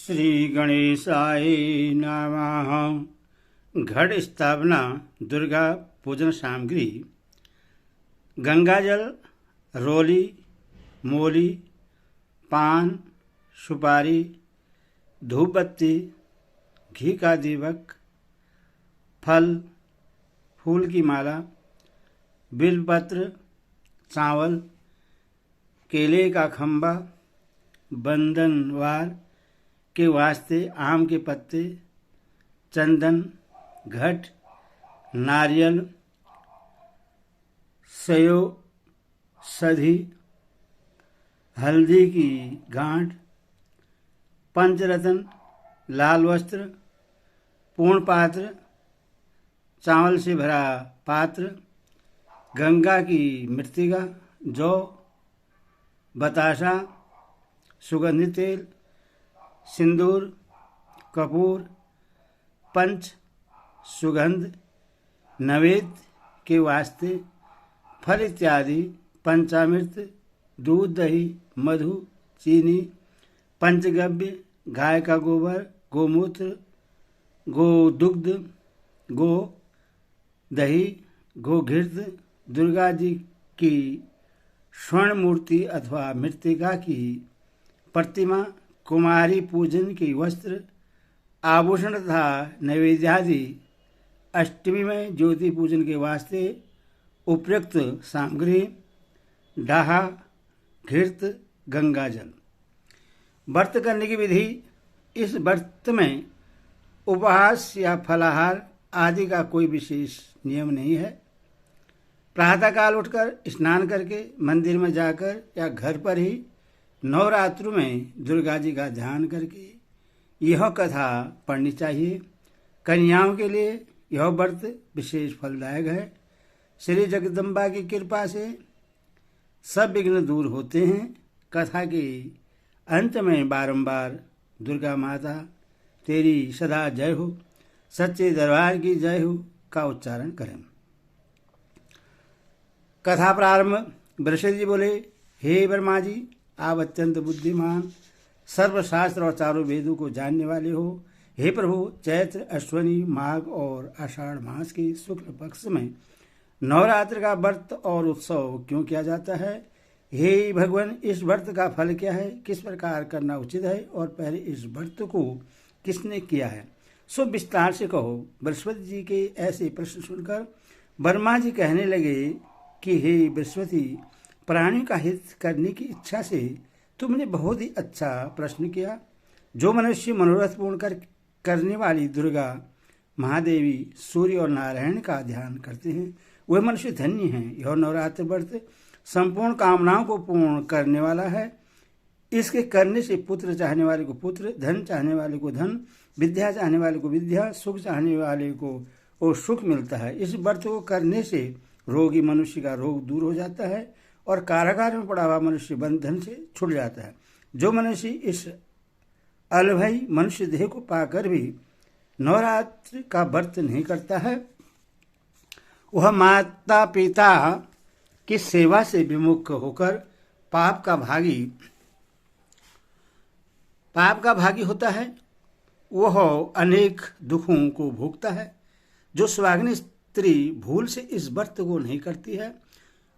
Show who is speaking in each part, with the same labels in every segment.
Speaker 1: श्री गणेशाय नमः। घट स्थापना, दुर्गा पूजन सामग्री: गंगाजल, रोली, मोली, पान, सुपारी, धूप बत्ती, घी का दीपक, फल, फूल की माला, बिल्वपत्र, चावल, केले का खंबा, बंधनवार के वास्ते आम के पत्ते, चंदन, घट, नारियल, सेयो, सधी, हल्दी की गांठ, पंचरत्न, लाल वस्त्र, पूर्ण पात्र, चावल से भरा पात्र, गंगा की मृतिका, जौ, बताशा, सुगंधित तेल, सिंदूर, कपूर, पंच, सुगंध, नैवेद्य के वास्ते फल इत्यादि, पंचामृत, दूध, दही, मधु, चीनी, पंचगव्य, गाय का गोबर, गोमूत्र, गोदुग्ध, गो दही, गोघृत, दुर्गा जी की स्वर्ण मूर्ति अथवा मृतिका की प्रतिमा, कुमारी पूजन के वस्त्र, आभूषण तथा नैवेद्यादि, अष्टमी में ज्योति पूजन के वास्ते उपयुक्त सामग्री, डाहा, घृत, गंगाजल। व्रत करने की विधि: इस व्रत में उपवास या फलाहार आदि का कोई विशेष नियम नहीं है। प्रातःकाल उठकर स्नान करके मंदिर में जाकर या घर पर ही नवरात्रों में दुर्गा जी का ध्यान करके यह कथा पढ़नी चाहिए। कन्याओं के लिए यह व्रत विशेष फलदायक है। श्री जगदम्बा की कृपा से सब विघ्न दूर होते हैं। कथा के अंत में बारंबार दुर्गा माता तेरी सदा जय हो, सच्चे दरबार की जय हो का उच्चारण करें। कथा प्रारंभ। बृहस्पति जी बोले, हे ब्रह्मा जी, आप अत्यंत बुद्धिमान, सर्वशास्त्र और चारों वेदों को जानने वाले हो। हे प्रभु, चैत्र, अश्वनी, माघ और आषाढ़ मास के शुक्ल पक्ष में नवरात्र का व्रत और उत्सव क्यों किया जाता है? हे भगवान, इस व्रत का फल क्या है? किस प्रकार करना उचित है? और पहले इस व्रत को किसने किया है? सो विस्तार से कहो। बृहस्पति जी के ऐसे प्रश्न सुनकर ब्रह्मा जी कहने लगे कि हे बृहस्पति, प्राणियों का हित करने की इच्छा से तुमने बहुत ही अच्छा प्रश्न किया। जो मनुष्य मनोरथ पूर्ण करने वाली दुर्गा महादेवी, सूर्य और नारायण का ध्यान करते हैं, वे मनुष्य धन्य हैं। यह नवरात्र व्रत संपूर्ण कामनाओं को पूर्ण करने वाला है। इसके करने से पुत्र चाहने वाले को पुत्र, धन चाहने वाले को धन, विद्या चाहने वाले को विद्या, सुख चाहने वाले को सुख मिलता है। इस व्रत को करने से रोगी मनुष्य का रोग दूर हो जाता है और कारागार में पड़ा हुआ मनुष्य बंधन से छूट जाता है। जो मनुष्य इस अलभई मनुष्य देह को पाकर भी नवरात्र का व्रत नहीं करता है, वह माता पिता की सेवा से विमुख होकर पाप का भागी होता है। वह अनेक दुखों को भोगता है। जो सुहागिनी स्त्री भूल से इस व्रत को नहीं करती है,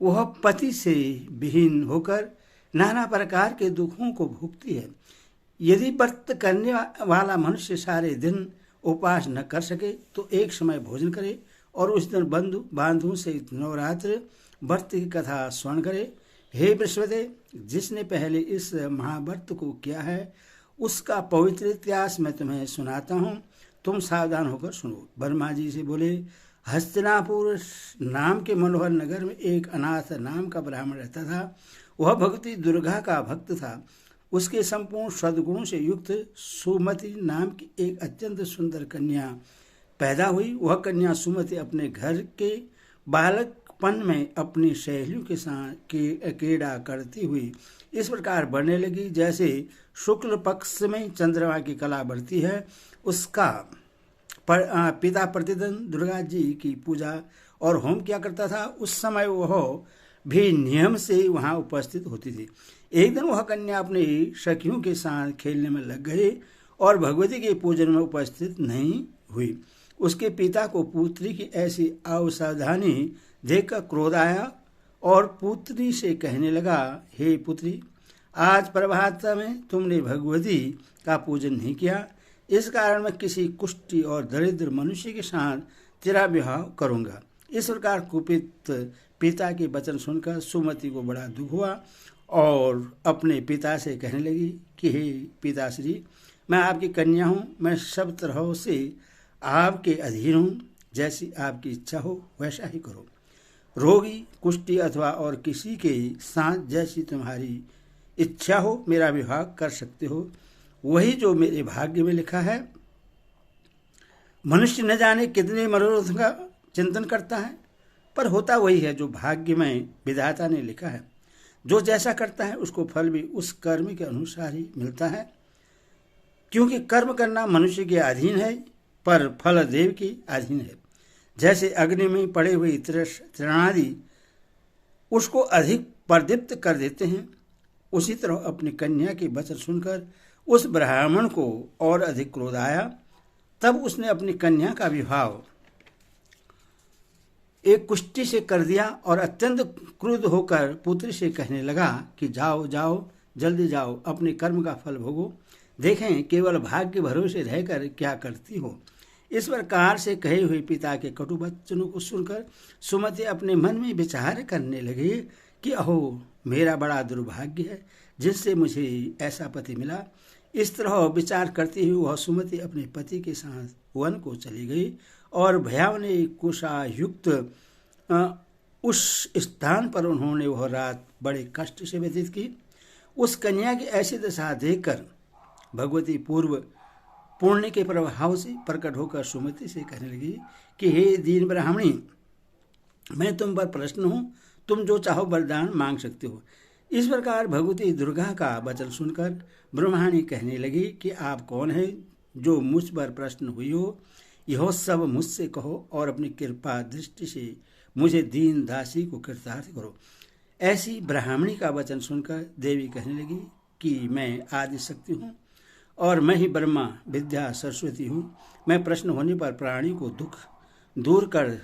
Speaker 1: वह पति से विहीन होकर नाना प्रकार के दुखों को भोगती है। यदि व्रत करने वाला मनुष्य सारे दिन उपवास न कर सके तो एक समय भोजन करे और उस दिन बंधु बांधुओं से नवरात्र व्रत की कथा स्मरण करे। हे बृहस्पति, जिसने पहले इस महाव्रत को किया है उसका पवित्र इतिहास मैं तुम्हें सुनाता हूँ, तुम सावधान होकर सुनो। ब्रह्मा जी से बोले, हस्तिनापुर नाम के मनोहर नगर में एक अनाथ नाम का ब्राह्मण रहता था। वह भगवती दुर्गा का भक्त था। उसके संपूर्ण सद्गुणों से युक्त सुमति नाम की एक अत्यंत सुंदर कन्या पैदा हुई। वह कन्या सुमति अपने घर के बालकपन में अपनी सहेलियों के साथ क्रीड़ा करती हुई इस प्रकार बढ़ने लगी जैसे शुक्ल पक्ष में चंद्रमा की कला बढ़ती है। उसका पिता प्रतिदिन दुर्गा जी की पूजा और होम किया करता था। उस समय वह भी नियम से वहाँ उपस्थित होती थी। एक दिन वह कन्या अपनी सखियों के साथ खेलने में लग गई और भगवती के पूजन में उपस्थित नहीं हुई। उसके पिता को पुत्री की ऐसी असावधानी देखकर क्रोध आया और पुत्री से कहने लगा, हे पुत्री, आज प्रभात में तुमने भगवती का पूजन नहीं किया, इस कारण मैं किसी कुष्ठी और दरिद्र मनुष्य के साथ तेरा विवाह करूंगा। इस प्रकार कुपित पिता के वचन सुनकर सुमति को बड़ा दुख हुआ और अपने पिता से कहने लगी कि हे पिताश्री, मैं आपकी कन्या हूँ, मैं सब तरह से आपके अधीन हूँ, जैसी आपकी इच्छा हो वैसा ही करो। रोगी, कुष्ठी अथवा और किसी के साथ जैसी तुम्हारी इच्छा हो मेरा विवाह कर सकते हो, वही जो मेरे भाग्य में लिखा है। मनुष्य न जाने कितने मनोरथ का चिंतन करता है, पर होता वही है जो भाग्य में विधाता ने लिखा है। जो जैसा करता है उसको फल भी उस कर्म के अनुसार ही मिलता है, क्योंकि कर्म करना मनुष्य के अधीन है पर फल देव के अधीन है। जैसे अग्नि में पड़े हुए तृणादि उसको अधिक प्रदीप्त कर देते हैं, उसी तरह अपनी कन्या के वचन सुनकर उस ब्राह्मण को और अधिक क्रोध आया। तब उसने अपनी कन्या का विवाह एक कुष्ठी से कर दिया और अत्यंत क्रुद्ध होकर पुत्री से कहने लगा कि जाओ जाओ, जल्दी जाओ, अपने कर्म का फल भोगो, देखें केवल भाग्य भरोसे रहकर क्या करती हो। इस प्रकार से कहे हुए पिता के कटु वचनों को सुनकर सुमति अपने मन में विचार करने लगी कि अहो, मेरा बड़ा दुर्भाग्य है जिससे मुझे ऐसा पति मिला। इस तरह विचार करती हुई वह सुमति अपने पति के साथ वन को चली गई और भयावनी कुशायुक्त उस स्थान पर उन्होंने वह रात बड़े कष्ट से व्यतीत की। उस कन्या की ऐसी दशा देखकर भगवती पूर्व पुण्य के प्रभाव से प्रकट होकर सुमति से कहने लगी कि हे दीन ब्राह्मणी, मैं तुम पर प्रसन्न हूँ, तुम जो चाहो वरदान मांग सकते हो। इस प्रकार भगवती दुर्गा का वचन सुनकर ब्रह्मणी कहने लगी कि आप कौन है जो मुझ पर प्रश्न हुई हो, यह सब मुझसे कहो और अपनी कृपा दृष्टि से मुझे दीन दासी को कृतार्थ करो। ऐसी ब्राह्मणी का वचन सुनकर देवी कहने लगी कि मैं आदि शक्ति हूँ और मैं ही ब्रह्मा विद्या सरस्वती हूँ। मैं प्रश्न होने पर प्राणी को दुख दूर कर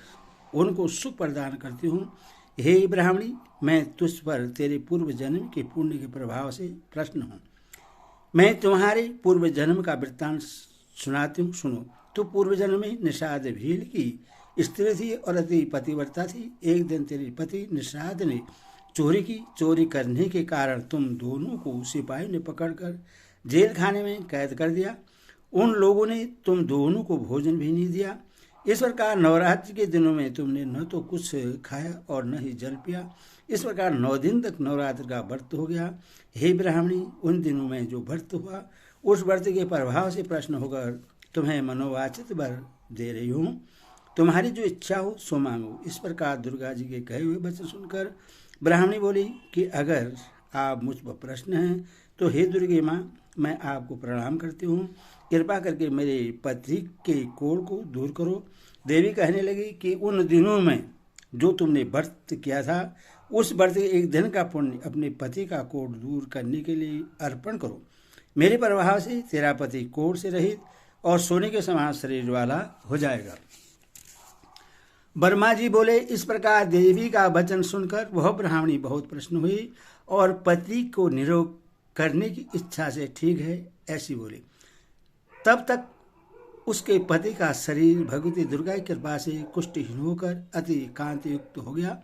Speaker 1: उनको सुख प्रदान करती हूँ। हे ब्राह्मणी, मैं तुझ पर तेरे पूर्व जन्म के पुण्य के प्रभाव से प्रश्न हूँ। मैं तुम्हारे पूर्व जन्म का वृत्तांत सुनाती हूँ, सुनो। तू पूर्व जन्म में निषाद भील की स्त्री थी और अति पतिव्रता थी। एक दिन तेरे पति निषाद ने चोरी की। चोरी करने के कारण तुम दोनों को सिपाही ने पकड़कर जेल खाने में कैद कर दिया। उन लोगों ने तुम दोनों को भोजन भी नहीं दिया। इस प्रकार नवरात्रि के दिनों में तुमने न तो कुछ खाया और न ही जल पिया। इस प्रकार 9 दिन तक नवरात्र का व्रत हो गया। हे ब्राह्मणी, उन दिनों में जो व्रत हुआ उस व्रत के प्रभाव से प्रश्न होकर तुम्हें मनोवांछित वर दे रही हूँ। तुम्हारी जो इच्छा हो सो मांगो। इस प्रकार दुर्गा जी के कहे हुए वचन सुनकर ब्राह्मणी बोली कि अगर आप मुझ पर प्रश्न हैं तो हे दुर्गे माँ, मैं आपको प्रणाम करती हूँ। कृपा करके मेरे पति के कोढ़ को दूर करो। देवी कहने लगी कि उन दिनों में जो तुमने व्रत किया था उस व्रत के एक दिन का पुण्य अपने पति का कोढ़ दूर करने के लिए अर्पण करो। मेरे प्रभाव से तेरा पति कोढ़ से रहित और सोने के समान शरीर वाला हो जाएगा। ब्रह्मा जी बोले। इस प्रकार देवी का वचन सुनकर वह ब्राह्मणी बहुत प्रसन्न हुई और पति को निरोग करने की इच्छा से ठीक है ऐसी बोली। तब तक उसके पति का शरीर भगवती दुर्गा की कृपा से कुष्ठहीन होकर अति कांति युक्त हो गया,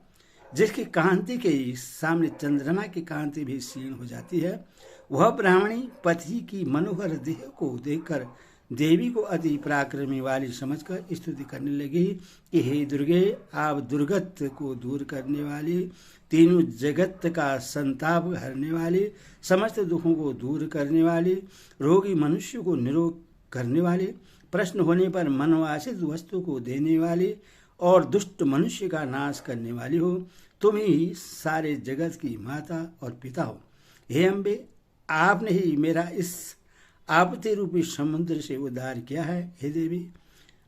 Speaker 1: जिसकी कांति के सामने चंद्रमा की कांति भी क्षीण हो जाती है। वह ब्राह्मणी पति की मनोहर देह को देखकर देवी को अति पराक्रमी वाली समझकर स्तुति करने लगी कि हे दुर्गे, आप दुर्गत को दूर करने वाली, तीनों जगत का संताप हरने वाली, समस्त दुखों को दूर करने वाली, रोगी मनुष्य को निरोग करने वाली, प्रश्न होने पर मनोवांछित वस्तु को देने वाली और दुष्ट मनुष्य का नाश करने वाली हो। तुम ही सारे जगत की माता और पिता हो। हे अम्बे, आपने ही मेरा इस आपत्ति रूपी समुद्र से उद्धार किया है। हे देवी,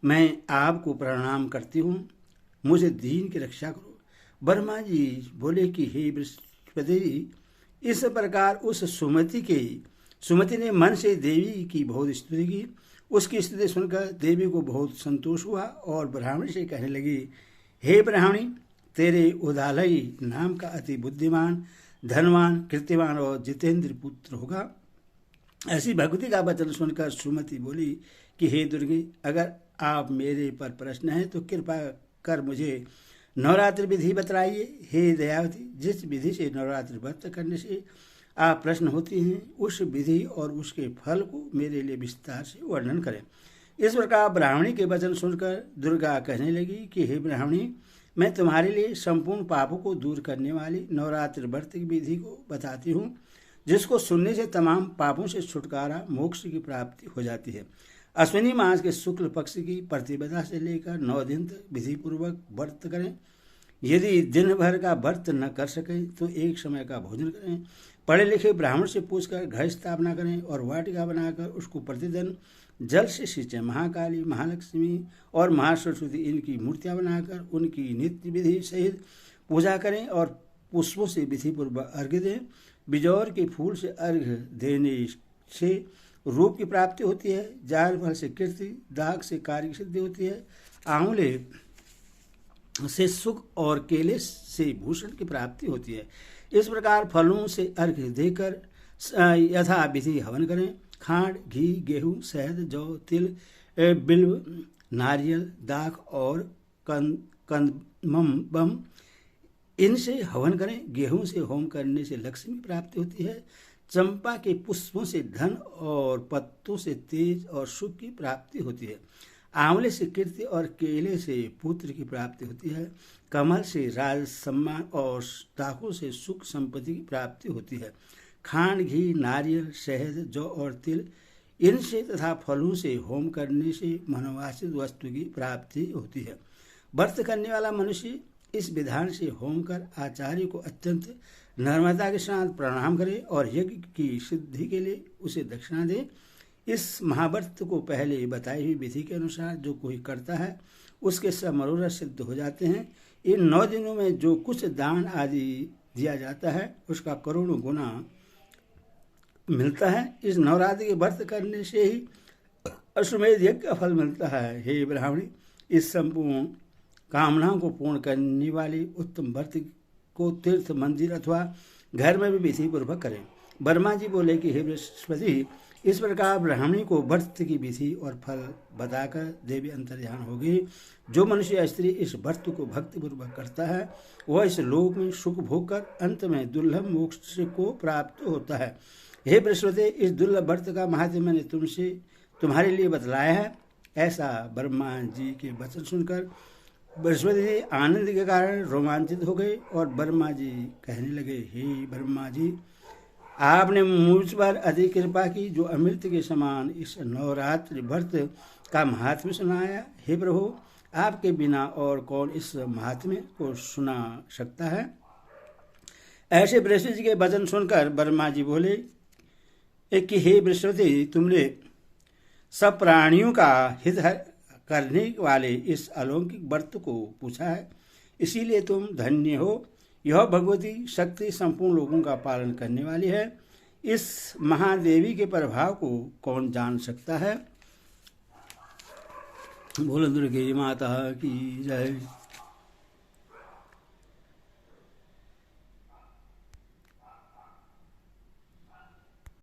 Speaker 1: मैं आपको प्रणाम करती हूँ, मुझे दीन की रक्षा करो। ब्रह्मा जी बोले कि हे बृहस्पति, इस प्रकार उस सुमति के सुमति ने मन से देवी की बहुत स्तुति की। उसकी स्तुति सुनकर देवी को बहुत संतोष हुआ और ब्राह्मणी से कहने लगी, हे ब्राह्मणी, तेरे उदालई नाम का अति बुद्धिमान, धनवान, कीर्तिवान और जितेंद्र पुत्र होगा। ऐसी भगवती का वचन सुनकर सुमति बोली कि हे दुर्गे, अगर आप मेरे पर प्रश्न है तो कृपा कर मुझे नवरात्रि विधि बतलाइए। हे दयावती, जिस विधि से नवरात्रि व्रत करने से आप प्रश्न होती हैं, उस विधि और उसके फल को मेरे लिए विस्तार से वर्णन करें। इस प्रकार ब्राह्मणी के वचन सुनकर दुर्गा कहने लगी कि हे ब्राह्मणी, मैं तुम्हारे लिए संपूर्ण पापों को दूर करने वाली नवरात्रि व्रत की विधि को बताती हूँ, जिसको सुनने से तमाम पापों से छुटकारा, मोक्ष की प्राप्ति हो जाती है। अश्विनी मास के शुक्ल पक्ष की प्रतिपदा से लेकर 9 दिन तक विधि पूर्वक व्रत करें। यदि दिन भर का व्रत न कर सकें तो एक समय का भोजन करें। पढ़े लिखे ब्राह्मण से पूछकर घर स्थापना करें और वाटिका बनाकर उसको प्रतिदिन जल से सींचें। महाकाली, महालक्ष्मी और महासरस्वती इनकी मूर्तियां बनाकर उनकी नित्य विधि सहित पूजा करें और पुष्पों से विधि पूर्वक अर्घ्य दें। बिजौर के फूल से अर्घ्य देने से रूप की प्राप्ति होती है। जाल फल से कीर्ति, दाग से कार्य की सिद्धि होती है। आंवले से सुख और केले से भूषण की प्राप्ति होती है। इस प्रकार फलों से अर्घ्य देकर यथा विधि हवन करें। खांड, घी, गेहूं, शहद, जौ, तिल, बिल्व, नारियल, दाख और कंदमम इनसे हवन करें। गेहूं से होम करने से लक्ष्मी प्राप्ति होती है। चंपा के पुष्पों से धन और पत्तों से तेज और सुख की प्राप्ति होती है। आंवले से कीर्ति और केले से पुत्र की प्राप्ति होती है। कमल से राज सम्मान और दाखों से सुख संपत्ति की प्राप्ति होती है। खांड, घी, नारियल, शहद, जौ और तिल इनसे तथा फलों से होम करने से मनोवांछित वस्तु की प्राप्ति होती है। व्रत करने वाला मनुष्य इस विधान से होम कर आचार्य को अत्यंत नर्मदा के साथ प्रणाम करे और यज्ञ की सिद्धि के लिए उसे दक्षिणा दे। इस महाव्रत को पहले बताई हुई विधि के अनुसार जो कोई करता है उसके सब मनोरथ सिद्ध हो जाते हैं। इन 9 दिनों में जो कुछ दान आदि दिया जाता है उसका करोड़ों गुना मिलता है। इस नवरात्रि के व्रत करने से ही अश्वमेध यज्ञ का फल मिलता है। हे ब्राह्मणी, इस संपूर्ण कामनाओं को पूर्ण करने वाली उत्तम व्रत को तीर्थ, मंदिर अथवा घर में भी विधि पूर्वक करें। वर्मा जी बोले कि हे बृहस्पति, इस प्रकार ब्राह्मणी को व्रत की विधि और फल बताकर देवी अंतर्ध्यान हो गई। जो मनुष्य या स्त्री इस व्रत को भक्तिपूर्वक करता है वह इस लोक में सुख भोग कर अंत में दुर्लभ मोक्ष को प्राप्त होता है। हे बृहस्पति, इस दुर्लभ व्रत का महत्व मैंने तुम्हारे लिए बतलाया है। ऐसा ब्रह्मा जी के वचन सुनकर बृहस्पति जी आनंद के कारण रोमांचित हो गए और ब्रह्मा जी कहने लगे, हे ब्रह्मा जी, आपने मुझ पर अधिक कृपा की जो अमृत के समान इस नवरात्रि व्रत का महात्म्य सुनाया। हे प्रभु, आपके बिना और कौन इस महात्म्य को सुना सकता है। ऐसे बृहस्पति जी के वचन सुनकर ब्रह्मा जी बोले कि हे बृहस्पति, तुमने सब प्राणियों का हित करने वाले इस अलौकिक व्रत को पूछा है, इसीलिए तुम धन्य हो। यह भगवती शक्ति संपूर्ण लोगों का पालन करने वाली है। इस महादेवी के प्रभाव को कौन जान सकता है। बोलो दुर्गे माता की जय।